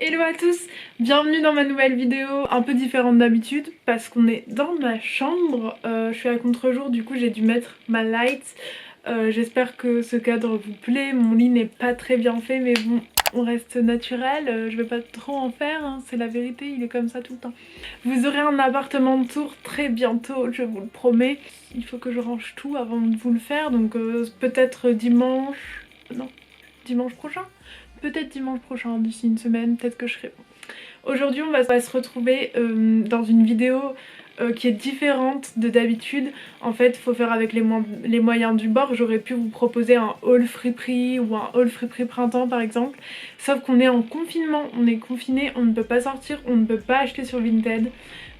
Hello à tous, bienvenue dans ma nouvelle vidéo un peu différente d'habitude parce qu'on est dans ma chambre. Je suis à contre-jour, du coup j'ai dû mettre ma light. J'espère que ce cadre vous plaît, mon lit n'est pas très bien fait mais bon, on reste naturel, je vais pas trop en faire, hein, c'est la vérité, il est comme ça tout le temps. Vous aurez un appartement de tour très bientôt, je vous le promets. Il faut que je range tout avant de vous le faire, donc peut-être dimanche... non, dimanche prochain. Peut-être dimanche prochain, d'ici une semaine, peut-être que je serai bon. Aujourd'hui on va se retrouver dans une vidéo qui est différente de d'habitude. En fait, faut faire avec les moyens du bord. J'aurais pu vous proposer un haul friperie ou un haul friperie printemps par exemple. Sauf qu'on est en confinement, on est confiné, on ne peut pas sortir, on ne peut pas acheter sur Vinted.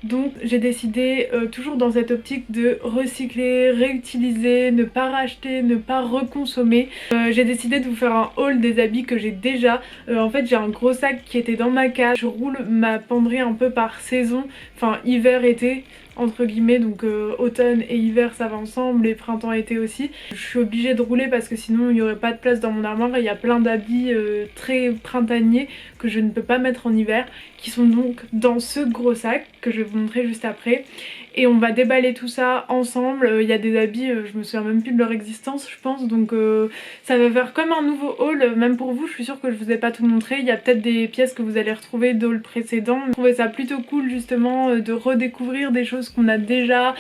Donc j'ai décidé, toujours dans cette optique de recycler, réutiliser, ne pas racheter, ne pas reconsommer. J'ai décidé de vous faire un haul des habits que j'ai déjà. En fait j'ai un gros sac qui était dans ma cage. Je roule ma penderie un peu par saison, enfin hiver-été entre guillemets, donc automne et hiver ça va ensemble, et printemps-été aussi. Je suis obligée de rouler parce que sinon il n'y aurait pas de place dans mon armoire et il y a plein d'habits très printaniers que je ne peux pas mettre en hiver, qui sont donc dans ce gros sac que je vais vous montrer juste après. Et on va déballer tout ça ensemble. Il y a des habits, je me souviens même plus de leur existence je pense, donc ça va faire comme un nouveau haul, même pour vous. Je suis sûre que je vous ai pas tout montré, il y a peut-être des pièces que vous allez retrouver d'haul précédents. Je trouvais ça plutôt cool justement de redécouvrir des choses qu'on a déjà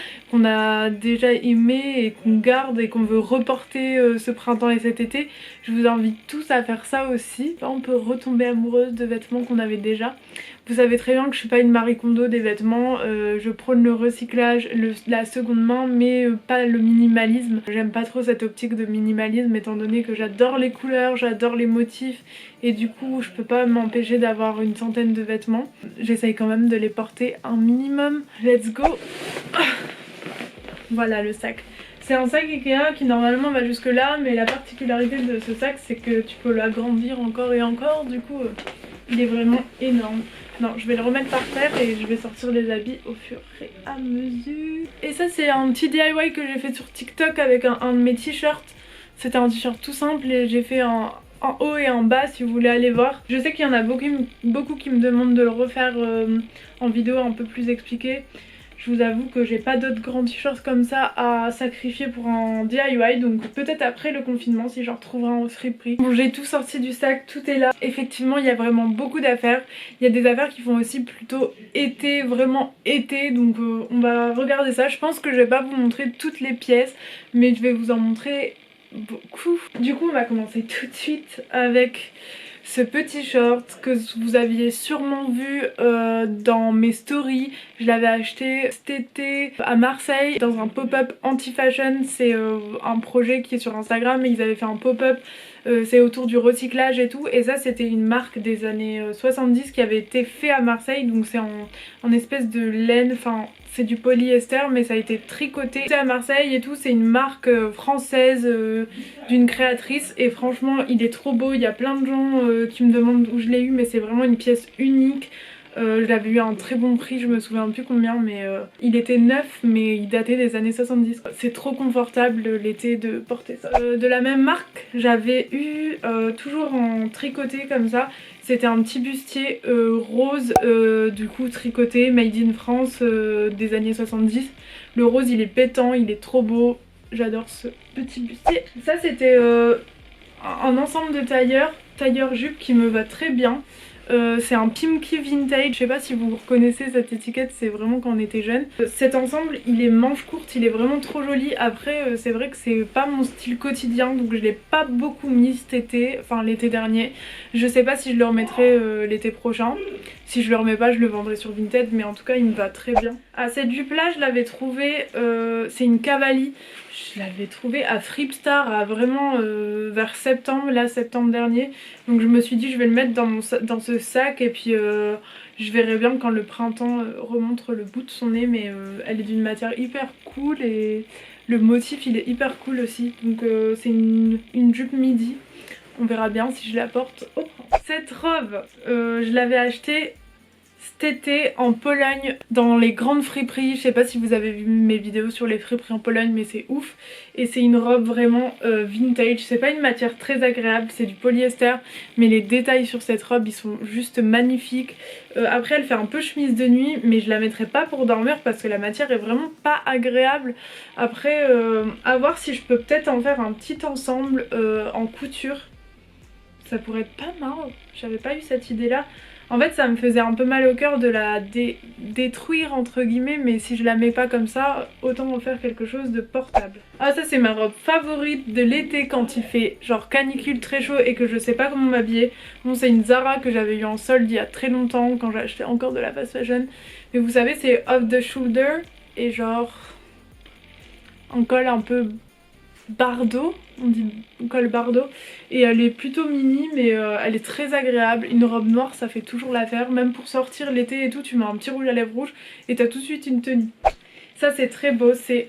aimé et qu'on garde et qu'on veut reporter ce printemps et cet été. Je vous invite tous à faire ça aussi. On peut retomber amoureuse de vêtements qu'on avait déjà. Vous savez très bien que je suis pas une Marie Kondo des vêtements, je prône le recyclage, la seconde main, mais pas le minimalisme. J'aime pas trop cette optique de minimalisme étant donné que j'adore les couleurs, j'adore les motifs et du coup je peux pas m'empêcher d'avoir une centaine de vêtements. J'essaye quand même de les porter un minimum. Let's go. Voilà le sac. C'est un sac Ikea qui normalement va jusque là, mais la particularité de ce sac c'est que tu peux l'agrandir encore et encore, du coup il est vraiment énorme. Non, je vais le remettre par terre et je vais sortir les habits au fur et à mesure. Et ça c'est un petit DIY que j'ai fait sur TikTok avec un de mes t-shirts. C'était un t-shirt tout simple et j'ai fait en haut et en bas si vous voulez aller voir. Je sais qu'il y en a beaucoup qui me demandent de le refaire en vidéo un peu plus expliquée. Je vous avoue que j'ai pas d'autres grands t-shirts comme ça à sacrifier pour un DIY, donc peut-être après le confinement si j'en retrouverai en friperie. Bon, j'ai tout sorti du sac, tout est là. Effectivement il y a vraiment beaucoup d'affaires. Il y a des affaires qui font aussi plutôt été, vraiment été, donc on va regarder ça. Je pense que je vais pas vous montrer toutes les pièces, mais je vais vous en montrer beaucoup. Du coup on va commencer tout de suite avec ce petit short que vous aviez sûrement vu dans mes stories. Je l'avais acheté cet été à Marseille dans un pop-up anti-fashion. C'est un projet qui est sur Instagram et ils avaient fait un pop-up. C'est autour du recyclage et tout, et ça c'était une marque des années 70 qui avait été fait à Marseille, donc c'est en espèce de laine, enfin c'est du polyester mais ça a été tricoté. C'est à Marseille et tout, c'est une marque française d'une créatrice et franchement il est trop beau. Il y a plein de gens qui me demandent où je l'ai eu, mais c'est vraiment une pièce unique. Je l'avais eu à un très bon prix, je me souviens plus combien, mais il était neuf mais il datait des années 70. C'est trop confortable l'été de porter ça. De la même marque j'avais eu toujours en tricoté comme ça. C'était un petit bustier rose, du coup tricoté, made in France des années 70. Le rose il est pétant, il est trop beau, j'adore ce petit bustier. Ça c'était un ensemble de tailleur jupe qui me va très bien. C'est un Pimkie Vintage, je sais pas si vous reconnaissez cette étiquette, c'est vraiment quand on était jeune. Cet ensemble il est manche courte, il est vraiment trop joli. Après c'est vrai que c'est pas mon style quotidien, donc je l'ai pas beaucoup mis cet été, enfin l'été dernier. Je sais pas si je le remettrai l'été prochain. Si je le remets pas je le vendrai sur Vinted, mais en tout cas il me va très bien. Ah, cette jupe là je l'avais trouvée, c'est une Cavalli. Je l'avais trouvée à Fripstar à vraiment vers septembre, là septembre dernier. Donc je me suis dit je vais le mettre dans ce sac et puis je verrai bien quand le printemps remontre le bout de son nez. Mais elle est d'une matière hyper cool et le motif il est hyper cool aussi. Donc c'est une jupe midi. On verra bien si je la porte au printemps. Cette robe je l'avais achetée cet été en Pologne dans les grandes friperies. Je sais pas si vous avez vu mes vidéos sur les friperies en Pologne, mais c'est ouf. Et c'est une robe vraiment vintage. C'est pas une matière très agréable, c'est du polyester, mais les détails sur cette robe ils sont juste magnifiques. Après elle fait un peu chemise de nuit, mais je la mettrai pas pour dormir parce que la matière est vraiment pas agréable. Après à voir si je peux peut-être en faire un petit ensemble en couture. Ça pourrait être pas mal, j'avais pas eu cette idée là. En fait ça me faisait un peu mal au cœur de la détruire entre guillemets, mais si je la mets pas comme ça, autant en faire quelque chose de portable. Ah ça c'est ma robe favorite de l'été quand il fait genre canicule très chaud et que je sais pas comment m'habiller. Bon c'est une Zara que j'avais eu en solde il y a très longtemps quand j'achetais encore de la fast fashion. Mais vous savez c'est off the shoulder et genre en col un peu Bardot, on dit col Bardot, et elle est plutôt mini mais elle est très agréable. Une robe noire ça fait toujours l'affaire, même pour sortir l'été et tout, tu mets un petit rouge à lèvres rouge et t'as tout de suite une tenue. Ça c'est très beau, c'est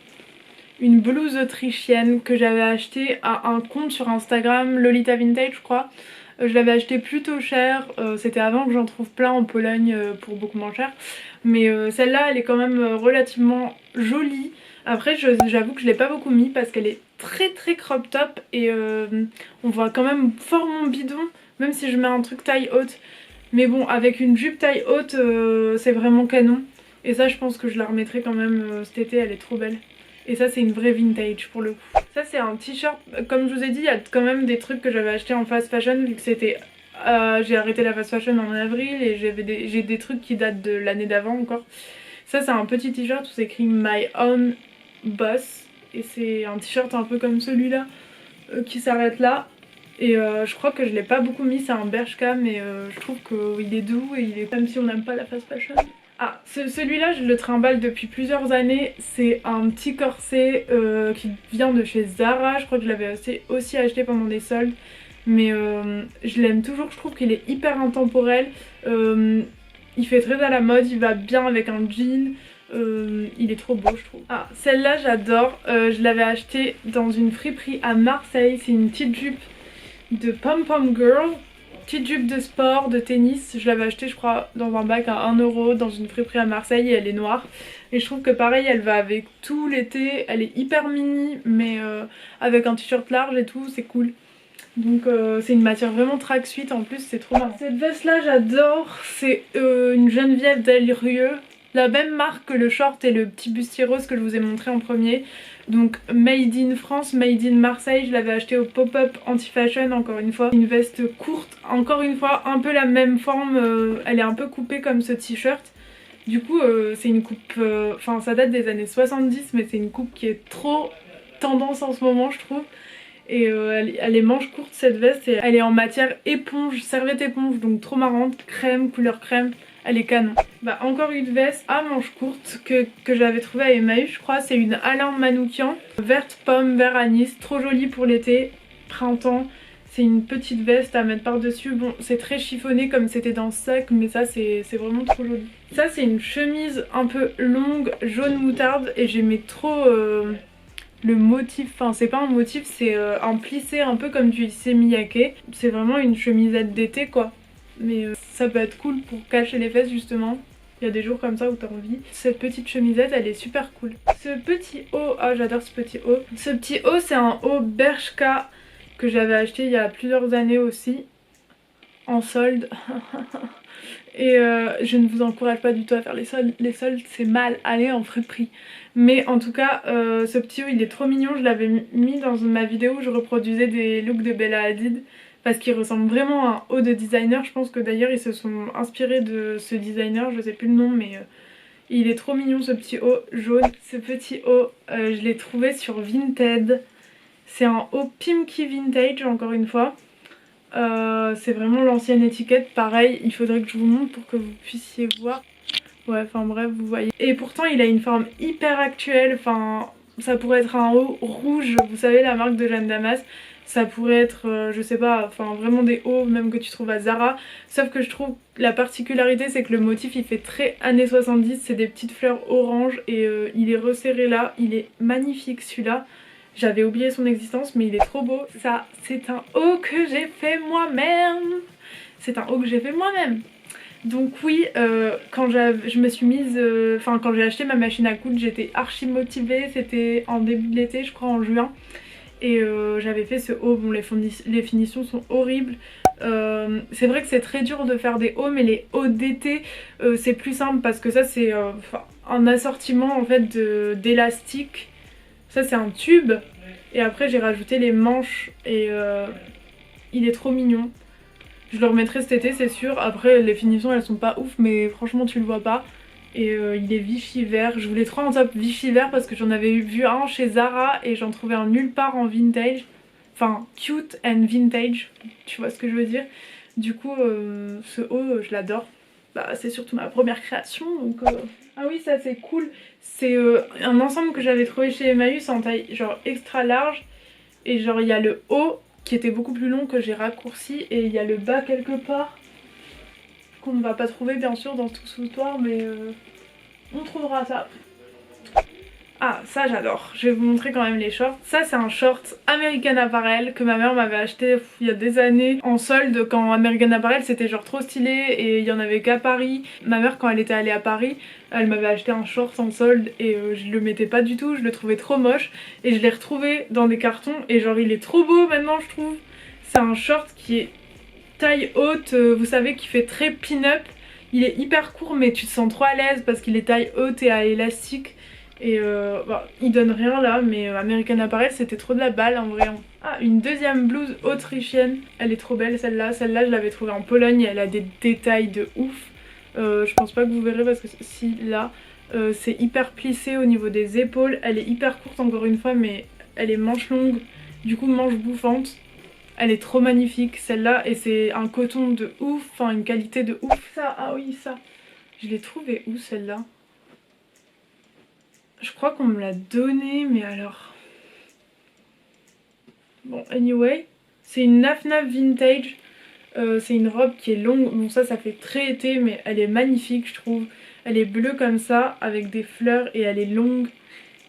une blouse autrichienne que j'avais achetée à un compte sur Instagram, Lolita Vintage je crois. Je l'avais acheté plutôt cher, c'était avant que j'en trouve plein en Pologne pour beaucoup moins cher. Mais celle-là elle est quand même relativement jolie. Après j'avoue que je l'ai pas beaucoup mis parce qu'elle est très crop top et on voit quand même fort mon bidon, même si je mets un truc taille haute. Mais bon avec une jupe taille haute c'est vraiment canon. Et ça je pense que je la remettrai quand même cet été, elle est trop belle. Et ça c'est une vraie vintage pour le coup. Ça c'est un t-shirt, comme je vous ai dit il y a quand même des trucs que j'avais acheté en fast fashion vu que c'était... j'ai arrêté la fast fashion en avril et j'ai des trucs qui datent de l'année d'avant encore. Ça c'est un petit t-shirt où c'est écrit My Own Boss. Et c'est un t-shirt un peu comme celui-là qui s'arrête là. Et je crois que je l'ai pas beaucoup mis, c'est un Bershka mais je trouve qu'il est doux et il est même si on n'aime pas la fast fashion. Ah, celui-là je le trimballe depuis plusieurs années, c'est un petit corset qui vient de chez Zara, je crois que je l'avais aussi acheté pendant des soldes, mais je l'aime toujours, je trouve qu'il est hyper intemporel, il fait très à la mode, il va bien avec un jean, il est trop beau je trouve. Ah, celle-là j'adore, je l'avais acheté dans une friperie à Marseille, c'est une petite jupe de Pom Pom Girl. Petite jupe de sport, de tennis, je l'avais achetée je crois dans un bac à 1 € dans une friperie à Marseille et elle est noire. Et je trouve que pareil elle va avec tout l'été, elle est hyper mini mais avec un t-shirt large et tout c'est cool. Donc c'est une matière vraiment tracksuit en plus, c'est trop marrant. Cette veste là j'adore, c'est une Geneviève Delrieux. La même marque que le short et le petit bustier rose que je vous ai montré en premier. Donc made in France, made in Marseille, je l'avais acheté au pop-up anti-fashion encore une fois. Une veste courte, encore une fois un peu la même forme, elle est un peu coupée comme ce t-shirt. Du coup c'est une coupe, enfin ça date des années 70 mais c'est une coupe qui est trop tendance en ce moment je trouve. Et elle est manche courte cette veste et elle est en matière éponge, serviette éponge, donc trop marrante, crème, couleur crème, elle est canon. Bah encore une veste à manches courtes que j'avais trouvée à Emmaüs je crois, c'est une Alain Manoukian, verte pomme, vert anis, trop jolie pour l'été, printemps. C'est une petite veste à mettre par dessus, bon c'est très chiffonné comme c'était dans ce sac mais ça c'est vraiment trop joli. Ça c'est une chemise un peu longue, jaune moutarde et j'aimais trop... le motif, enfin c'est pas un motif, c'est un plissé un peu comme du Issey Miyake. C'est vraiment une chemisette d'été quoi. Mais ça peut être cool pour cacher les fesses justement. Il y a des jours comme ça où t'as envie. Cette petite chemisette elle est super cool. Ce petit haut, ah j'adore ce petit haut. Ce petit haut c'est un haut Bershka que j'avais acheté il y a plusieurs années aussi. En solde. Et je ne vous encourage pas du tout à faire les soldes c'est mal, allez en friperie. Mais en tout cas ce petit haut il est trop mignon, je l'avais mis dans ma vidéo où je reproduisais des looks de Bella Hadid parce qu'il ressemble vraiment à un haut de designer. Je pense que d'ailleurs ils se sont inspirés de ce designer, je sais plus le nom mais il est trop mignon ce petit haut jaune. Ce petit haut je l'ai trouvé sur Vinted, c'est un haut Pimki Vintage encore une fois. C'est vraiment l'ancienne étiquette, pareil il faudrait que je vous montre pour que vous puissiez voir. Ouais enfin bref vous voyez. Et pourtant il a une forme hyper actuelle, enfin ça pourrait être un haut rouge, vous savez la marque de Jeanne Damas. Ça pourrait être je sais pas, enfin vraiment des hauts même que tu trouves à Zara. Sauf que je trouve la particularité c'est que le motif il fait très années 70, c'est des petites fleurs orange et il est resserré là, il est magnifique celui-là. J'avais oublié son existence mais il est trop beau. Ça c'est un haut que j'ai fait moi-même. C'est un haut que j'ai fait moi-même. Donc oui, quand je me suis mise, enfin quand j'ai acheté ma machine à coudre, j'étais archi motivée, c'était en début de l'été, je crois en juin. Et j'avais fait ce haut, bon les finitions sont horribles. C'est vrai que c'est très dur de faire des hauts, mais les hauts d'été c'est plus simple parce que ça c'est un assortiment en fait d'élastique. Ça c'est un tube et après j'ai rajouté les manches et il est trop mignon. Je le remettrai cet été c'est sûr. Après les finitions elles sont pas ouf mais franchement tu le vois pas. Et il est Vichy vert. Je voulais trop un top Vichy vert parce que j'en avais vu un chez Zara et j'en trouvais un nulle part en vintage. Enfin cute and vintage, tu vois ce que je veux dire. Du coup ce haut je l'adore. Bah c'est surtout ma première création donc Ah oui ça c'est cool. C'est un ensemble que j'avais trouvé chez Emmaüs en taille genre extra large. Et genre il y a le haut qui était beaucoup plus long que j'ai raccourci et il y a le bas quelque part qu'on ne va pas trouver bien sûr dans tout ce foutoir mais on trouvera ça. Ah ça j'adore, je vais vous montrer quand même les shorts. Ça c'est un short American Apparel que ma mère m'avait acheté il y a des années en solde quand American Apparel c'était genre trop stylé et il y en avait qu'à Paris. Ma mère quand elle était allée à Paris elle m'avait acheté un short en solde et je le mettais pas du tout, je le trouvais trop moche et je l'ai retrouvé dans des cartons et genre il est trop beau maintenant je trouve. C'est un short qui est taille haute, vous savez qui fait très pin-up. Il est hyper court mais tu te sens trop à l'aise parce qu'il est taille haute et à élastique. Et bah, il donne rien là mais American Apparel c'était trop de la balle en vrai. Ah une deuxième blouse autrichienne, elle est trop belle celle-là. Celle-là je l'avais trouvée en Pologne et elle a des détails de ouf. Je pense pas que vous verrez parce que si là c'est hyper plissé au niveau des épaules. Elle est hyper courte encore une fois mais elle est manche longue, du coup manche bouffante. Elle est trop magnifique celle-là et c'est un coton de ouf, enfin une qualité de ouf. Ça, ah oui ça, je l'ai trouvée où celle-là? Je crois qu'on me l'a donnée mais alors... Bon anyway, c'est une Naf Naf vintage. C'est une robe qui est longue, bon ça fait très été mais elle est magnifique je trouve. Elle est bleue comme ça avec des fleurs et elle est longue.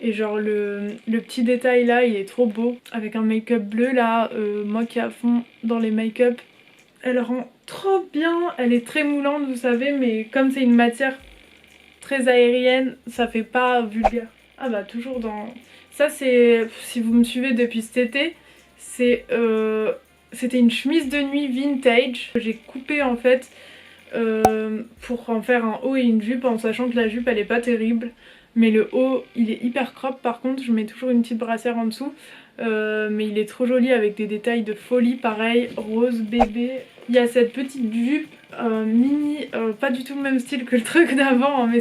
Et genre le petit détail là il est trop beau. Avec un make-up bleu là, moi qui est à fond dans les make-up. Elle rend trop bien, elle est très moulante vous savez mais comme c'est une matière très aérienne ça fait pas vulgaire. Ah bah toujours dans... Ça c'est, si vous me suivez depuis cet été, c'est... C'était une chemise de nuit vintage que j'ai coupée en fait pour en faire un haut et une jupe en sachant que la jupe elle est pas terrible. Mais le haut il est hyper crop par contre, je mets toujours une petite brassière en dessous. Mais il est trop joli avec des détails de folie pareil, rose bébé. Il y a cette petite jupe mini, pas du tout le même style que le truc d'avant hein, mais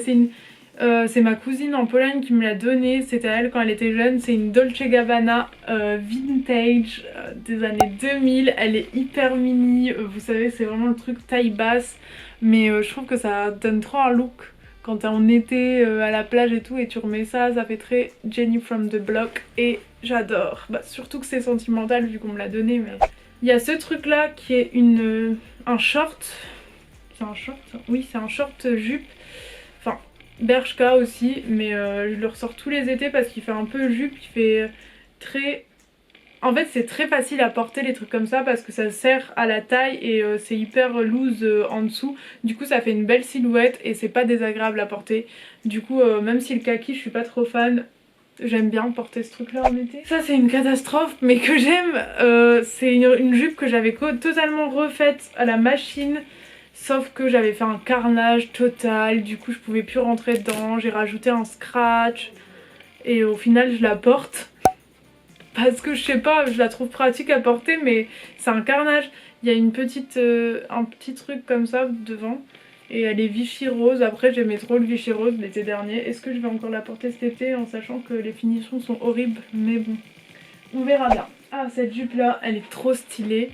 c'est ma cousine en Pologne qui me l'a donnée, c'était à elle quand elle était jeune. C'est une Dolce Gabbana vintage des années 2000, elle est hyper mini, vous savez c'est vraiment le truc taille basse. Mais je trouve que ça donne trop un look quand t'es en été à la plage et tout et tu remets ça, ça fait très Jenny from the Block et j'adore. Bah, surtout que c'est sentimental vu qu'on me l'a donné mais... Il y a ce truc là qui est un short, c'est un short, oui c'est un short jupe, enfin Bershka aussi mais je le ressors tous les étés parce qu'il fait un peu jupe, il fait très... En fait c'est très facile à porter les trucs comme ça parce que ça sert à la taille et c'est hyper loose en dessous. Du coup ça fait une belle silhouette et c'est pas désagréable à porter. Du coup même si le kaki je suis pas trop fan, j'aime bien porter ce truc là en été. Ça c'est une catastrophe mais que j'aime, c'est une jupe que j'avais totalement refaite à la machine. Sauf que j'avais fait un carnage total, du coup je pouvais plus rentrer dedans, j'ai rajouté un scratch et au final je la porte. Parce que je sais pas, je la trouve pratique à porter mais c'est un carnage. Il y a un petit truc comme ça devant et elle est Vichy rose. Après j'aimais trop le Vichy rose l'été dernier. Est-ce que je vais encore la porter cet été en sachant que les finitions sont horribles? Mais bon, on verra bien. Ah cette jupe là, elle est trop stylée.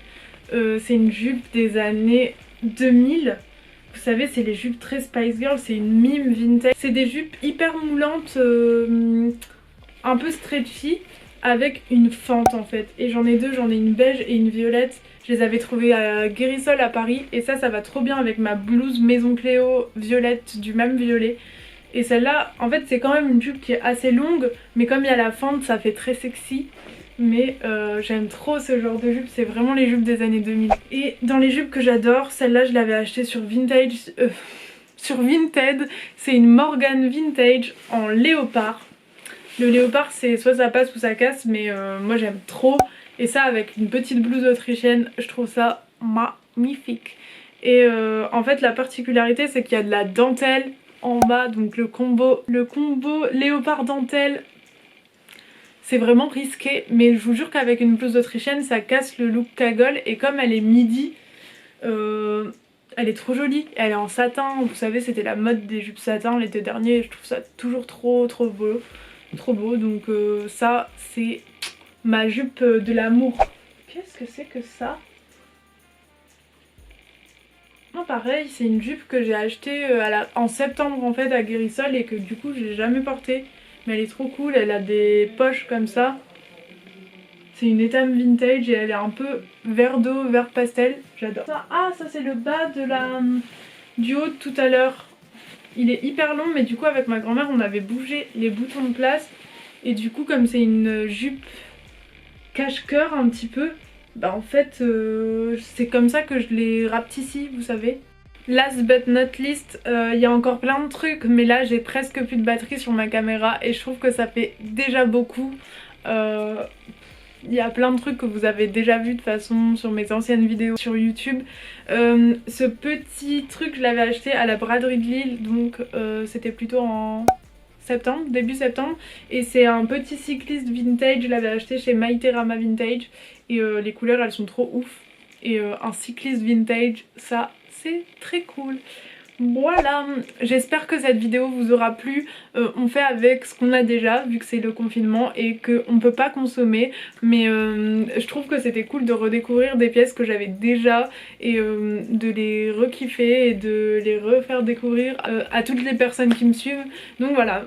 C'est une jupe des années 2000. Vous savez c'est les jupes très Spice Girl, c'est une mime vintage. C'est des jupes hyper moulantes, un peu stretchy avec une fente en fait. Et j'en ai deux, j'en ai une beige et une violette. Je les avais trouvées à Guérissol à Paris et ça va trop bien avec ma blouse Maison Cléo violette du même violet. Et celle-là en fait c'est quand même une jupe qui est assez longue mais comme il y a la fente ça fait très sexy. mais j'aime trop ce genre de jupe, c'est vraiment les jupes des années 2000. Et dans les jupes que j'adore, celle-là je l'avais achetée sur sur Vinted, c'est une Morgan Vintage en léopard. Le léopard c'est soit ça passe ou ça casse, mais moi j'aime trop. Et ça avec une petite blouse autrichienne, je trouve ça magnifique. Et en fait la particularité c'est qu'il y a de la dentelle en bas, donc le combo léopard dentelle, c'est vraiment risqué, mais je vous jure qu'avec une blouse autrichienne ça casse le look cagole. Et comme elle est midi, elle est trop jolie, elle est en satin, vous savez c'était la mode des jupes satin l'été dernier, je trouve ça toujours trop beau, donc ça c'est ma jupe de l'amour. Qu'est-ce que c'est que ça? Non, pareil, c'est une jupe que j'ai achetée en septembre en fait à Guérissol et que du coup j'ai jamais portée, mais elle est trop cool, elle a des poches comme ça. C'est une étame vintage et elle est un peu vert d'eau, vert pastel, j'adore. Ah, ça c'est le bas du haut de tout à l'heure. Il est hyper long, mais du coup avec ma grand-mère on avait bougé les boutons de place. Et du coup comme c'est une jupe cache-cœur un petit peu, bah en fait c'est comme ça que je l'ai rapetissie, vous savez. Last but not least, il y a encore plein de trucs, mais là j'ai presque plus de batterie sur ma caméra et je trouve que ça fait déjà beaucoup. Il y a plein de trucs que vous avez déjà vu de toute façon sur mes anciennes vidéos sur YouTube. Ce petit truc je l'avais acheté à la braderie de Lille, donc c'était plutôt en septembre, début septembre. Et c'est un petit cycliste vintage, je l'avais acheté chez Maïterama Vintage. Et les couleurs elles sont trop ouf. Et un cycliste vintage, ça c'est très cool. Voilà, j'espère que cette vidéo vous aura plu. On fait avec ce qu'on a déjà vu que c'est le confinement et qu'on peut pas consommer, mais je trouve que c'était cool de redécouvrir des pièces que j'avais déjà et de les rekiffer et de les refaire découvrir à toutes les personnes qui me suivent. Donc voilà.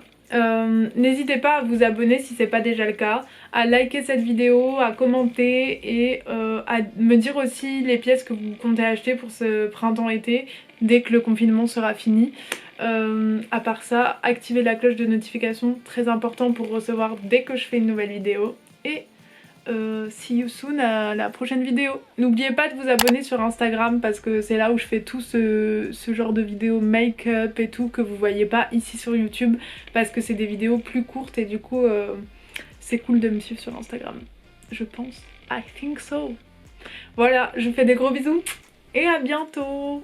N'hésitez pas à vous abonner si c'est pas déjà le cas, à liker cette vidéo, à commenter et à me dire aussi les pièces que vous comptez acheter pour ce printemps-été dès que le confinement sera fini. À part ça, activez la cloche de notification, très important pour recevoir dès que je fais une nouvelle vidéo. Et see you soon à la prochaine vidéo. N'oubliez pas de vous abonner sur Instagram parce que c'est là où je fais tout ce genre de vidéos make-up et tout que vous voyez pas ici sur YouTube, parce que c'est des vidéos plus courtes et du coup c'est cool de me suivre sur Instagram, je pense. I think so. Voilà, je vous fais des gros bisous et à bientôt.